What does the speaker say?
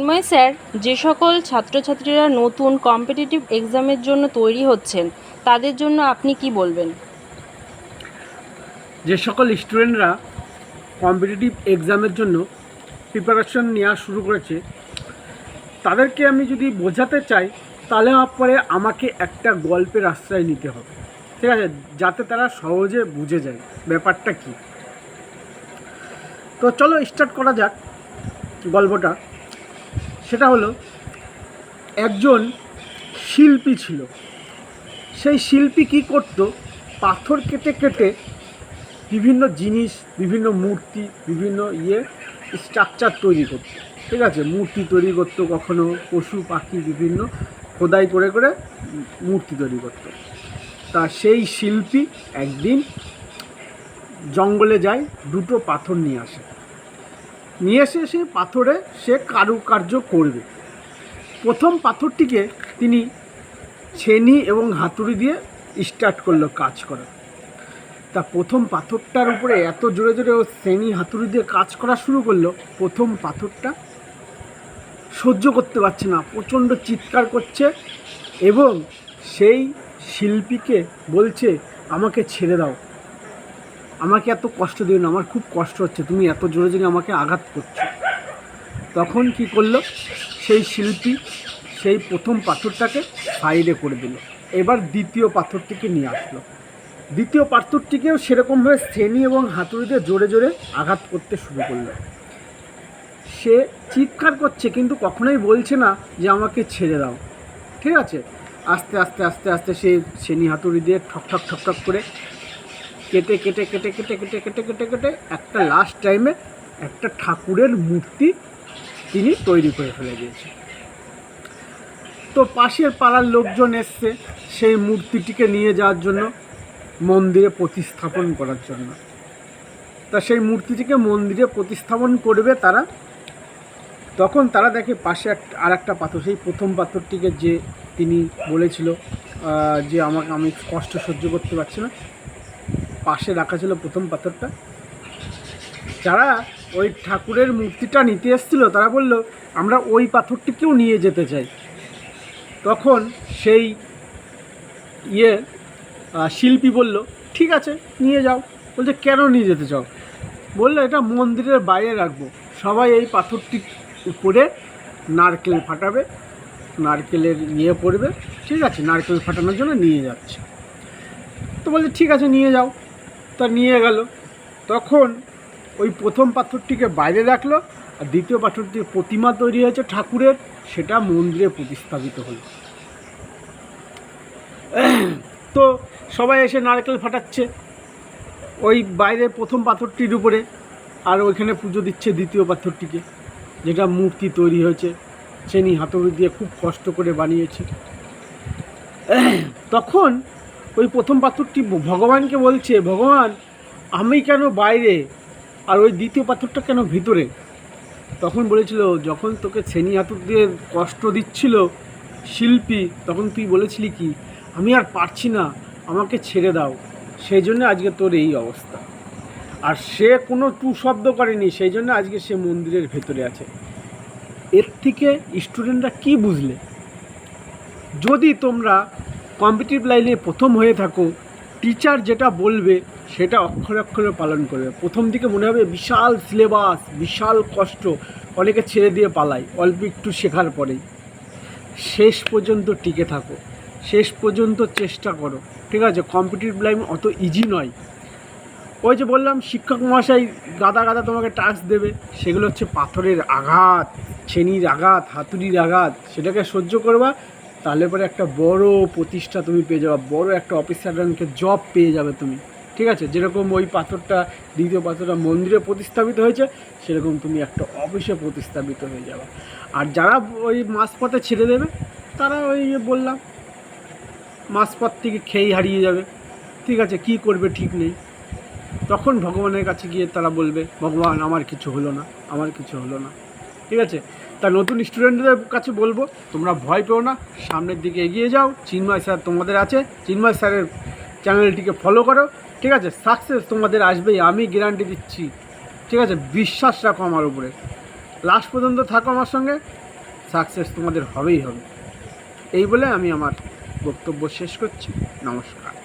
চিন্ময় sir, যে সকল ছাত্রছাত্রীরা নতুন কম্পিটিটিভ এক্সামের জন্য তৈরি হচ্ছেন তাদের জন্য আপনি কি বলবেন? যে সকল স্টুডেন্টরা কম্পিটিটিভ এক্সামের জন্য প্রিপারেশন নেওয়া শুরু করেছে তাদেরকে আমি যদি বোঝাতে চাই তাহলে পরে আমাকে একটা গল্পের আশ্রয় নিতে হবে, ঠিক আছে, যাতে তারা সহজে বুঝে যায় ব্যাপারটা কী। তো চলো স্টার্ট করা যাক গল্পটা। সেটা হলো, একজন শিল্পী ছিল। সেই শিল্পী কী করতো, পাথর কেটে কেটে বিভিন্ন জিনিস, বিভিন্ন মূর্তি, বিভিন্ন স্ট্রাকচার তৈরি করতো, ঠিক আছে, মূর্তি তৈরি করতো, কখনো পশু পাখি বিভিন্ন খোদাই করে করে মূর্তি তৈরি করতো। তা সেই শিল্পী একদিন জঙ্গলে যায়, দুটো পাথর নিয়ে আসে, নিয়ে এসে সেই পাথরে সে কারুকার্য করবে। প্রথম পাথরটিকে তিনি ছেনি এবং হাতুড়ি দিয়ে স্টার্ট করলো কাজ করা। তা প্রথম পাথরটার উপরে এত জোরে জোরে ও ছেনি হাতুড়ি দিয়ে কাজ করা শুরু করলো, প্রথম পাথরটা সহ্য করতে পারছে না, প্রচণ্ড চিৎকার করছে এবং সেই শিল্পীকে বলছে, আমাকে ছেড়ে দাও, আমাকে এত কষ্ট দিও না, আমার খুব কষ্ট হচ্ছে, তুমি এত জোরে জোরে আমাকে আঘাত করছো। তখন কি করলো সেই শিল্পী, সেই প্রথম পাথরটাকে সাইডে করে দিল। এবার দ্বিতীয় পাথরটিকে নিয়ে আসলো। দ্বিতীয় পাথরটিকেও সেরকমভাবে ছেনি এবং হাতুড়ি দিয়ে জোরে জোরে আঘাত করতে শুরু করলো। সে চিৎকার করছে কিন্তু কখনোই বলছে না যে আমাকে ছেড়ে দাও, ঠিক আছে। আস্তে আস্তে আস্তে আস্তে সে ছেনি হাতুড়ি দিয়ে ঠক ঠক ঠক ঠক করে কেটে কেটে কেটে কেটে কেটে কেটে কেটে কেটে একটা লাস্ট টাইমে একটা ঠাকুরের মূর্তি তিনি তৈরি করে ফেলে দিয়েছে। তো পাশের পাড়ার লোকজন এসছে সেই মূর্তিটিকে নিয়ে যাওয়ার জন্য, মন্দিরে প্রতিস্থাপন করার জন্য। তা সেই মূর্তিটিকে মন্দিরে প্রতিস্থাপন করবে তারা। তখন তারা দেখে পাশে আর একটা পাথর, সেই প্রথম পাথরটিকে যে তিনি বলেছিল যে আমি কষ্ট সহ্য করতে পারছি না, পাশে রাখা ছিল প্রথম পাথরটা। যারা ওই ঠাকুরের মূর্তিটা নিতে এসেছিলো তারা বলল, আমরা ওই পাথরটিকেও নিয়ে যেতে চাই। তখন সেই শিল্পী বলল, ঠিক আছে নিয়ে যাও। বলছে, কেন নিয়ে যেতে চাও? বললো, এটা মন্দিরের বাইরে রাখবো, সবাই এই পাথরটি উপরে নারকেল ফাটাবে, নারকেলের পড়বে, ঠিক আছে, নারকেল ফাটানোর জন্য নিয়ে যাচ্ছে। তো বলছে, ঠিক আছে নিয়ে যাও। তা নিয়ে গেল। তখন ওই প্রথম পাথরটিকে বাইরে রাখলো, আর দ্বিতীয় পাথরটির প্রতিমা তৈরি হয়েছে ঠাকুরের, সেটা মন্দিরে প্রতিস্থাপিত হলো। তো সবাই এসে নারকেল ফাটাচ্ছে ওই বাইরে প্রথম পাথরটির উপরে, আর ওইখানে পুজো দিচ্ছে দ্বিতীয় পাথরটিকে, যেটা মূর্তি তৈরি হয়েছে, ছেনি হাতুড়ি দিয়ে খুব কষ্ট করে বানিয়েছে। তখন ওই প্রথম পাথরটি ভগবানকে বলছে, ভগবান আমি কেন বাইরে আর ওই দ্বিতীয় পাথরটা কেন ভিতরে? তখন বলেছিল, যখন তোকে ছেনি হাতুড়ি দিয়ে কষ্ট দিচ্ছিল শিল্পী, তখন তুই বলেছিলি কি, আমি আর পারছি না, আমাকে ছেড়ে দাও, সেই জন্য আজকে তোর এই অবস্থা। আর সে কোনো টু শব্দ করেনি, সেই জন্য আজকে সে মন্দিরের ভেতরে আছে। এর থেকে স্টুডেন্টরা কি বুঝলে? যদি তোমরা কম্পিটিটিভ লাইনে প্রথম হয়ে থাকো, টিচার যেটা বলবে সেটা অক্ষরে অক্ষরে পালন করবে। প্রথম দিকে মনে হবে বিশাল সিলেবাস, বিশাল কষ্ট, অনেকে ছেড়ে দিয়ে পালায় অল্প একটু শেখার পরেই। শেষ পর্যন্ত টিকে থাকো, শেষ পর্যন্ত চেষ্টা করো, ঠিক আছে। কম্পিটিটিভ লাইন অত ইজি নয়। ওই যে বললাম, শিক্ষক মহাশয় গাদা গাদা তোমাকে টাস্ক দেবে, সেগুলো হচ্ছে পাথরের আঘাত, ছেনির আঘাত, হাতুড়ির আঘাত, সেটাকে সহ্য করবা, তাহলে পরে একটা বড় প্রতিষ্ঠা তুমি পেয়ে যাবে, বড় একটা অফিসার র্যাঙ্কের জব পেয়ে যাবে তুমি, ঠিক আছে। যেরকম ওই পাথরটা, দ্বিতীয় পাথরটা মন্দিরে প্রতিস্থাপিত হয়েছে, সেরকম তুমি একটা অফিসে প্রতিস্থাপিত হয়ে যাবে। আর যারা ওই মাঝপথে ছেড়ে দেবে, তারা ওই বললাম মাঝপথ থেকে খেয়েই হারিয়ে যাবে, ঠিক আছে, কি করবে ঠিক নেই। তখন ভগবানের কাছে গিয়ে তারা বলবে, ভগবান আমার কিছু হলো না, আমার কিছু হলো না, ঠিক আছে। তা নতুন স্টুডেন্টদের কাছে বলবো, তোমরা ভয় পেও না, সামনের দিকে এগিয়ে যাও। চিন্ময় স্যার তোমাদের আছে, চিন্ময় স্যারের চ্যানেলটিকে ফলো করো, ঠিক আছে। সাকসেস তোমাদের আসবেই, আমি গ্যারান্টি দিচ্ছি, ঠিক আছে। বিশ্বাস রাখো আমার উপরে, লাস্ট পর্যন্ত থাকো আমার সঙ্গে, সাকসেস তোমাদের হবেই হবে। এই বলে আমি আমার বক্তব্য শেষ করছি। নমস্কার।